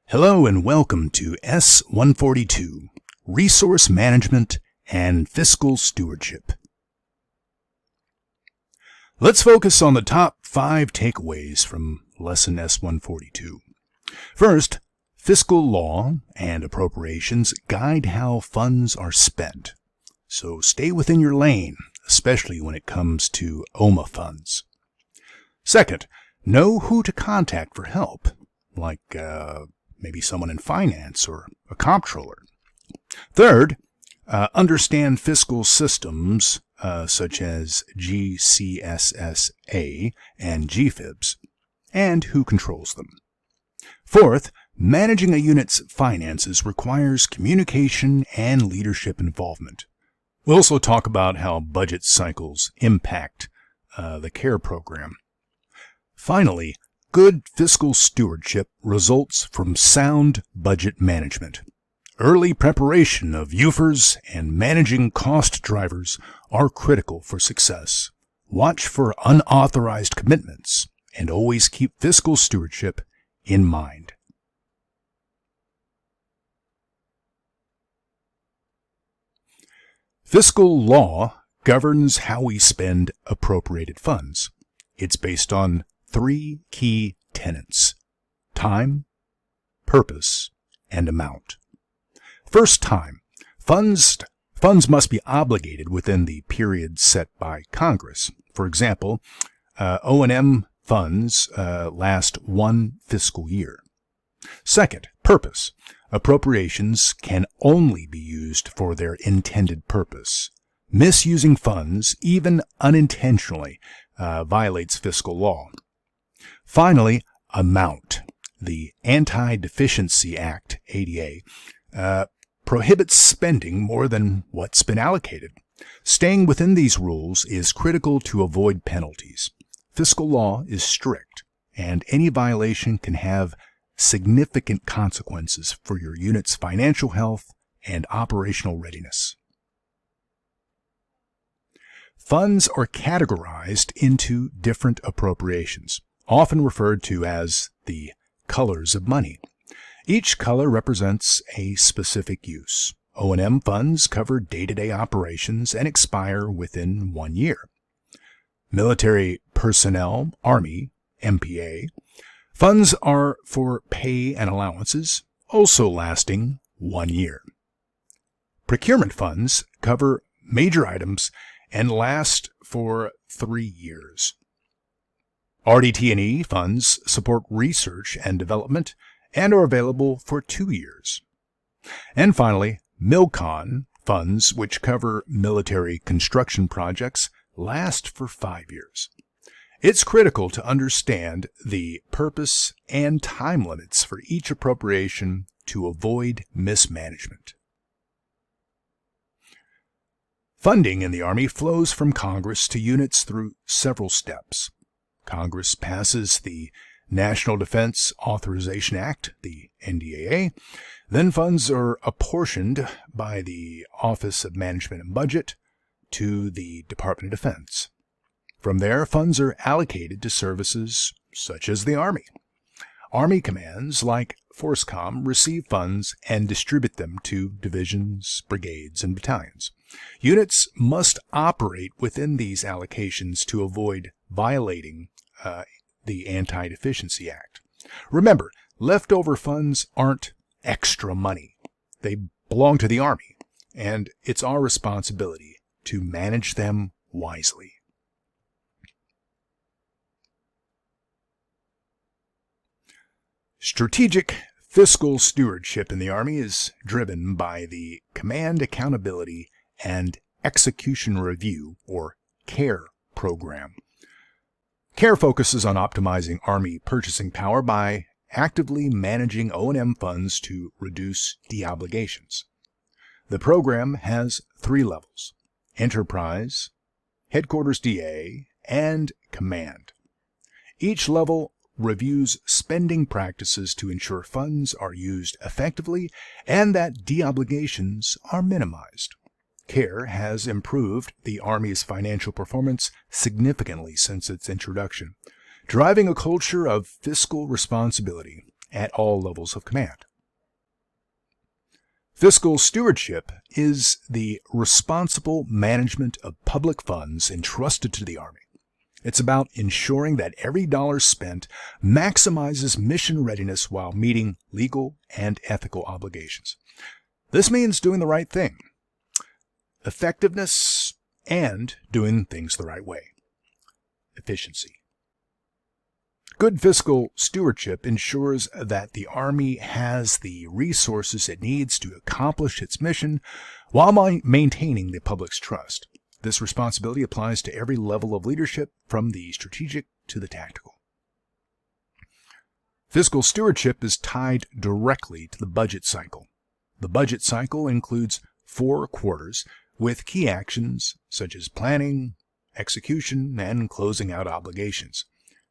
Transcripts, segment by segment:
Hello and welcome to S142, Resource Management and Fiscal Stewardship. Let's focus on the top 5 takeaways from Lesson S142. First, fiscal law and appropriations guide how funds are spent. So stay within your lane, especially when it comes to OMA funds. Second, know who to contact for help, like maybe someone in finance or a comptroller. Third, understand fiscal systems such as GCSSA and GFIBs and who controls them. Fourth, managing a unit's finances requires communication and leadership involvement. We'll also talk about how budget cycles impact the CARE program. Finally, good fiscal stewardship results from sound budget management. Early preparation of UFRs and managing cost drivers are critical for success. Watch for unauthorized commitments and always keep fiscal stewardship in mind. Fiscal law governs how we spend appropriated funds. It's based on 3 key tenets: time, purpose, and amount. First, time. Funds must be obligated within the period set by Congress. For example, O&M funds last 1 fiscal year. Second, purpose. Appropriations can only be used for their intended purpose. Misusing funds, even unintentionally, violates fiscal law. Finally, amount. The Anti-Deficiency Act, ADA, prohibits spending more than what's been allocated. Staying within these rules is critical to avoid penalties. Fiscal law is strict, and any violation can have significant consequences for your unit's financial health and operational readiness. Funds are categorized into different appropriations, often referred to as the colors of money. Each color represents a specific use. O&M funds cover day-to-day operations and expire within 1 year. Military personnel, Army, MPA, funds are for pay and allowances, also lasting 1 year. Procurement funds cover major items and last for 3 years. RDT&E funds support research and development and are available for 2 years. And finally, MILCON funds, which cover military construction projects, last for 5 years. It's critical to understand the purpose and time limits for each appropriation to avoid mismanagement. Funding in the Army flows from Congress to units through several steps. Congress passes the National Defense Authorization Act, the NDAA. Then funds are apportioned by the Office of Management and Budget to the Department of Defense. From there, funds are allocated to services such as the Army. Army commands like FORSCOM receive funds and distribute them to divisions, brigades, and battalions. Units must operate within these allocations to avoid violating the Anti-Deficiency Act. Remember, leftover funds aren't extra money. They belong to the Army, and it's our responsibility to manage them wisely. Strategic fiscal stewardship in the Army is driven by the Command Accountability and Execution Review, or CARE program. CARE focuses on optimizing Army purchasing power by actively managing O&M funds to reduce deobligations. The program has 3 levels: Enterprise, Headquarters DA, and Command. Each level reviews spending practices to ensure funds are used effectively and that deobligations are minimized. CARE has improved the Army's financial performance significantly since its introduction, driving a culture of fiscal responsibility at all levels of command. Fiscal stewardship is the responsible management of public funds entrusted to the Army. It's about ensuring that every dollar spent maximizes mission readiness while meeting legal and ethical obligations. This means doing the right thing, effectiveness, and doing things the right way. Efficiency. Good fiscal stewardship ensures that the Army has the resources it needs to accomplish its mission while maintaining the public's trust. This responsibility applies to every level of leadership, from the strategic to the tactical. Fiscal stewardship is tied directly to the budget cycle. The budget cycle includes 4 quarters with key actions such as planning, execution, and closing out obligations.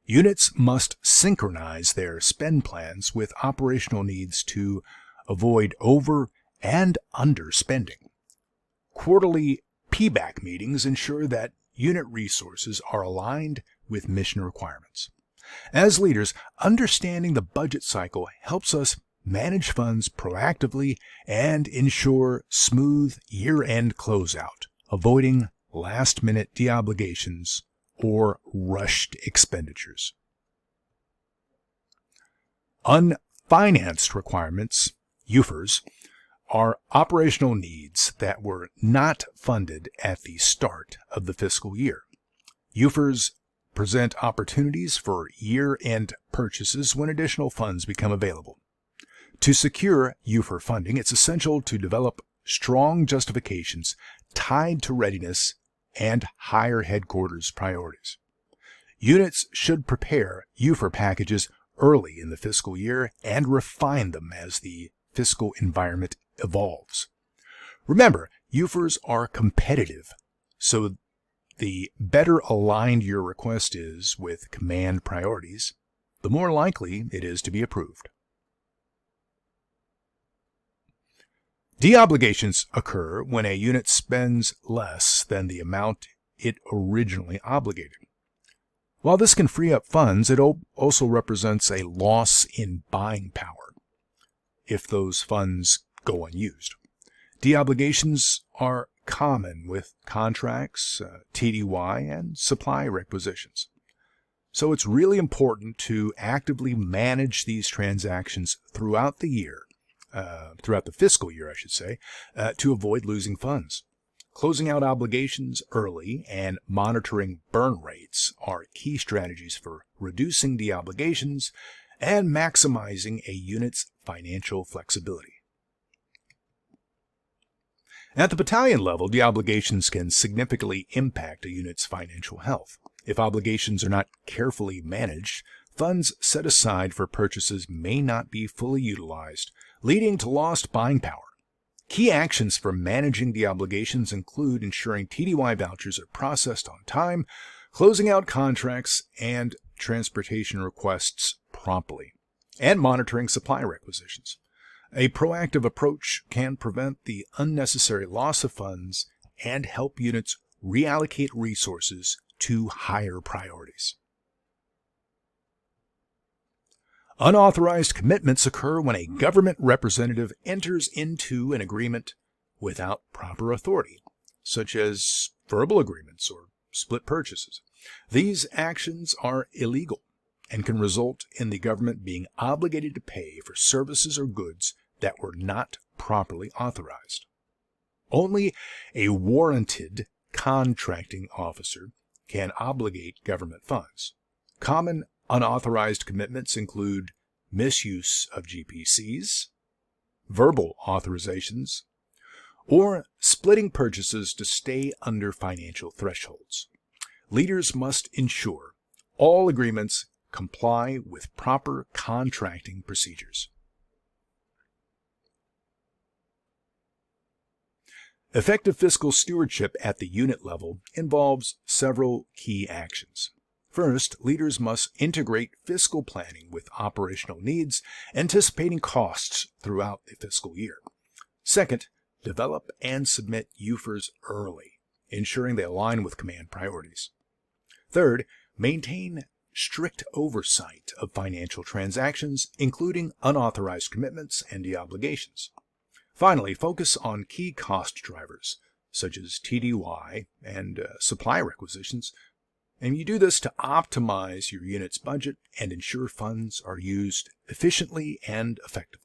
Units must synchronize their spend plans with operational needs to avoid over- and underspending. Quarterly PBAC meetings ensure that unit resources are aligned with mission requirements. As leaders, understanding the budget cycle helps us manage funds proactively and ensure smooth year-end closeout, avoiding last-minute deobligations or rushed expenditures. Unfinanced requirements, UFRs, are operational needs that were not funded at the start of the fiscal year. UFRs present opportunities for year-end purchases when additional funds become available. To secure UFR funding, it's essential to develop strong justifications tied to readiness and higher headquarters priorities. Units should prepare UFR packages early in the fiscal year and refine them as the fiscal environment evolves. Remember, UFRs are competitive, so the better aligned your request is with command priorities, the more likely it is to be approved. Deobligations occur when a unit spends less than the amount it originally obligated. While this can free up funds, it also represents a loss in buying power if those funds go unused. Deobligations are common with contracts, TDY, and supply requisitions. So it's really important to actively manage these transactions throughout the year, throughout the fiscal year, to avoid losing funds. Closing out obligations early and monitoring burn rates are key strategies for reducing deobligations and maximizing a unit's financial flexibility. At the battalion level, deobligations can significantly impact a unit's financial health. If obligations are not carefully managed, funds set aside for purchases may not be fully utilized, leading to lost buying power. Key actions for managing deobligations include ensuring TDY vouchers are processed on time, closing out contracts and transportation requests promptly, and monitoring supply requisitions. A proactive approach can prevent the unnecessary loss of funds and help units reallocate resources to higher priorities. Unauthorized commitments occur when a government representative enters into an agreement without proper authority, such as verbal agreements or split purchases. These actions are illegal and can result in the government being obligated to pay for services or goods that were not properly authorized. Only a warranted contracting officer can obligate government funds. Common unauthorized commitments include misuse of GPCs, verbal authorizations, or splitting purchases to stay under financial thresholds. Leaders must ensure all agreements comply with proper contracting procedures. Effective fiscal stewardship at the unit level involves several key actions. First, leaders must integrate fiscal planning with operational needs, anticipating costs throughout the fiscal year. Second, develop and submit UFRs early, ensuring they align with command priorities. Third, maintain strict oversight of financial transactions, including unauthorized commitments and deobligations. Finally, focus on key cost drivers, such as TDY and supply requisitions, and you do this to optimize your unit's budget and ensure funds are used efficiently and effectively.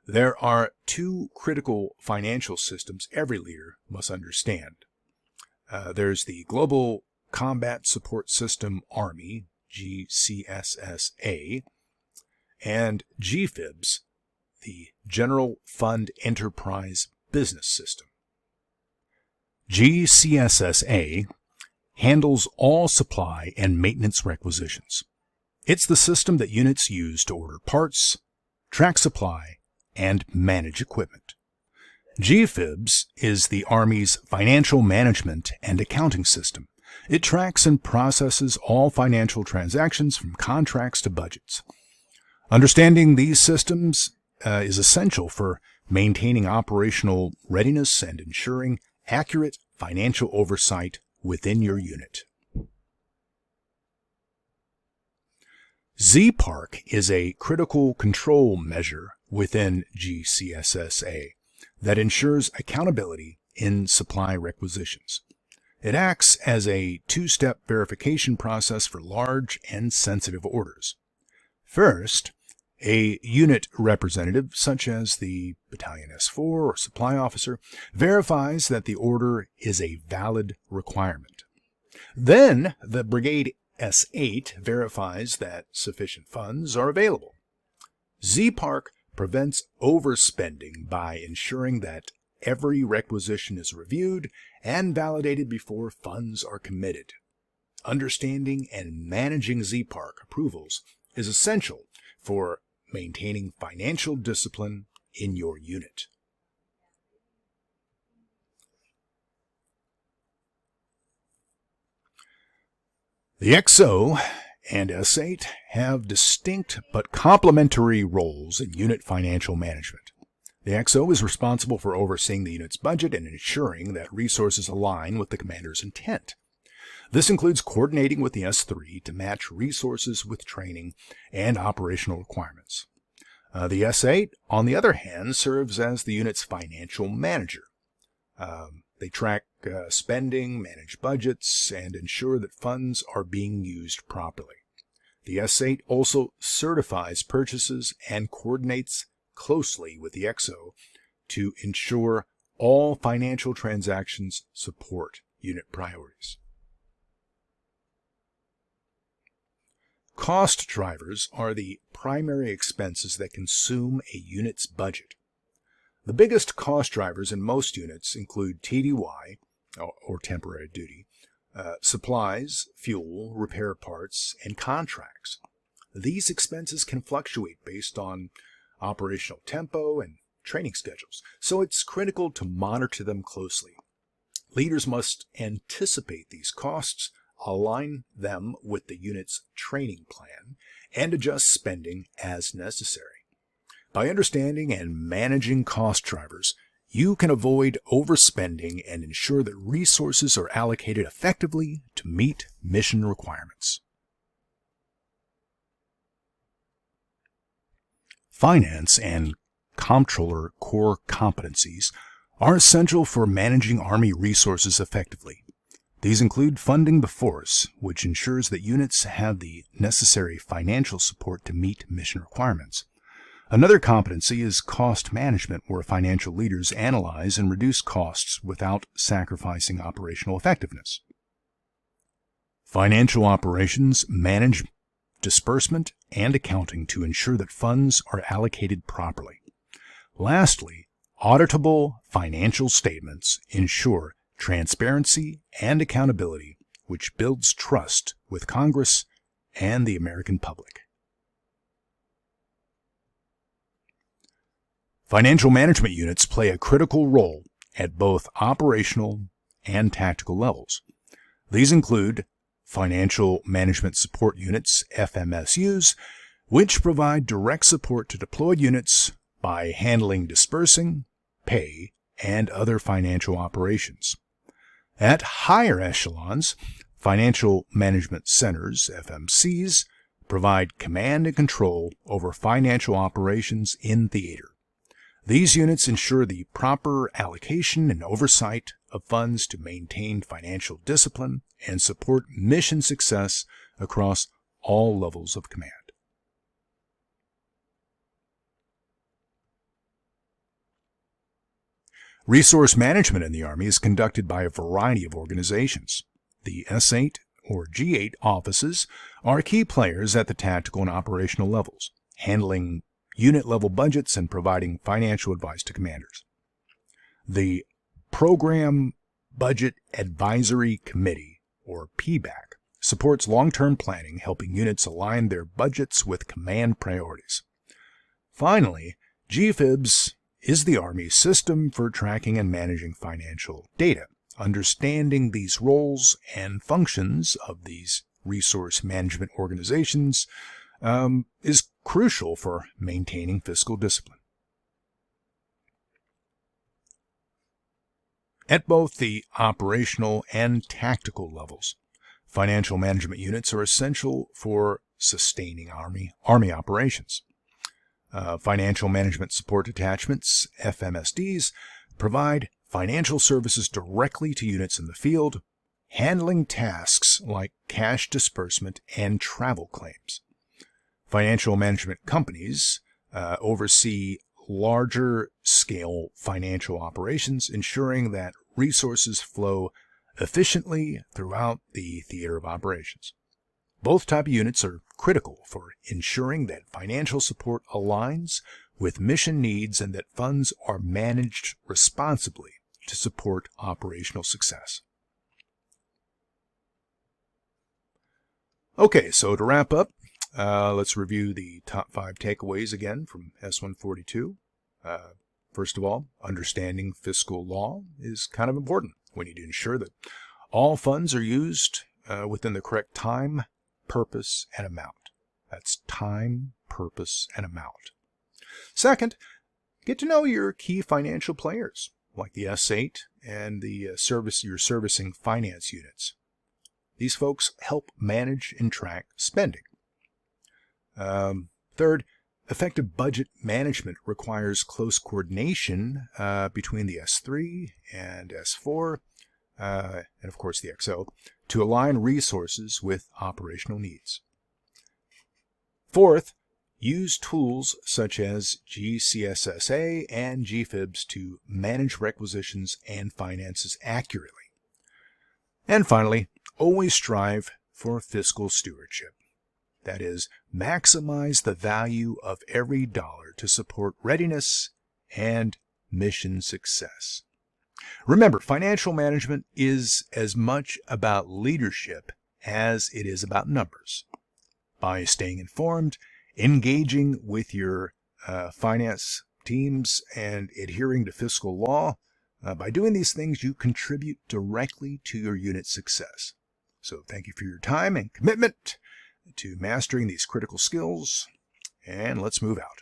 There are two critical financial systems every leader must understand. There's the Global Combat Support System Army, GCSSA, and GFIBS, the General Fund Enterprise Business System. GCSSA handles all supply and maintenance requisitions. It's the system that units use to order parts, track supply, and manage equipment. GFIBS is the Army's financial management and accounting system. It tracks and processes all financial transactions from contracts to budgets. Understanding these systems is essential for maintaining operational readiness and ensuring accurate financial oversight within your unit. ZPARC is a critical control measure within GCSSA that ensures accountability in supply requisitions. It acts as a two-step verification process for large and sensitive orders. First, a unit representative, such as the Battalion S4 or supply officer, verifies that the order is a valid requirement. Then, the Brigade S8 verifies that sufficient funds are available. ZPARC prevents overspending by ensuring that every requisition is reviewed and validated before funds are committed. Understanding and managing ZPARC approvals is essential for maintaining financial discipline in your unit. The XO and S8 have distinct but complementary roles in unit financial management. The XO is responsible for overseeing the unit's budget and ensuring that resources align with the commander's intent. This includes coordinating with the S3 to match resources with training and operational requirements. The S8, on the other hand, serves as the unit's financial manager. They track spending, manage budgets, and ensure that funds are being used properly. The S8 also certifies purchases and coordinates closely with the XO to ensure all financial transactions support unit priorities. Cost drivers are the primary expenses that consume a unit's budget. The biggest cost drivers in most units include TDY, or temporary duty, supplies, fuel, repair parts, and contracts. These expenses can fluctuate based on operational tempo and training schedules, so it's critical to monitor them closely. Leaders must anticipate these costs, align them with the unit's training plan, and adjust spending as necessary. By understanding and managing cost drivers, you can avoid overspending and ensure that resources are allocated effectively to meet mission requirements. Finance and comptroller core competencies are essential for managing Army resources effectively. These include funding the force, which ensures that units have the necessary financial support to meet mission requirements. Another competency is cost management, where financial leaders analyze and reduce costs without sacrificing operational effectiveness. Financial operations manage disbursement and accounting to ensure that funds are allocated properly. Lastly, auditable financial statements ensure transparency and accountability, which builds trust with Congress and the American public. Financial management units play a critical role at both operational and tactical levels. These include Financial Management Support Units, FMSUs, which provide direct support to deployed units by handling disbursing, pay, and other financial operations. At higher echelons, financial management centers, FMCs, provide command and control over financial operations in theater. These units ensure the proper allocation and oversight of funds to maintain financial discipline and support mission success across all levels of command. Resource management in the Army is conducted by a variety of organizations. The S8 or G8 offices are key players at the tactical and operational levels, handling unit-level budgets and providing financial advice to commanders. The Program Budget Advisory Committee, or PBAC, supports long-term planning, helping units align their budgets with command priorities. Finally, GFIBS is the Army's system for tracking and managing financial data. Understanding these roles and functions of these resource management organizations is crucial for maintaining fiscal discipline. At both the operational and tactical levels, financial management units are essential for sustaining Army operations. Financial Management Support Detachments, FMSDs, provide financial services directly to units in the field, handling tasks like cash disbursement and travel claims. Financial management companies oversee larger scale financial operations, ensuring that resources flow efficiently throughout the theater of operations. Both type of units are critical for ensuring that financial support aligns with mission needs and that funds are managed responsibly to support operational success. Okay, so to wrap up, let's review the top 5 takeaways again from S142. First of all, understanding fiscal law is kind of important. We need to ensure that all funds are used within the correct time, purpose, and amount. That's time, purpose, and amount. Second, get to know your key financial players, like the S8 and your servicing finance units. These folks help manage and track spending. Third, effective budget management requires close coordination between the S3 and S4, and of course the XO, to align resources with operational needs. Fourth, use tools such as GCSSA and GFIBS to manage requisitions and finances accurately. And finally, always strive for fiscal stewardship. That is, maximize the value of every dollar to support readiness and mission success. Remember, financial management is as much about leadership as it is about numbers. By staying informed, engaging with your finance teams, and adhering to fiscal law, by doing these things, you contribute directly to your unit's success. So thank you for your time and commitment to mastering these critical skills, and let's move out.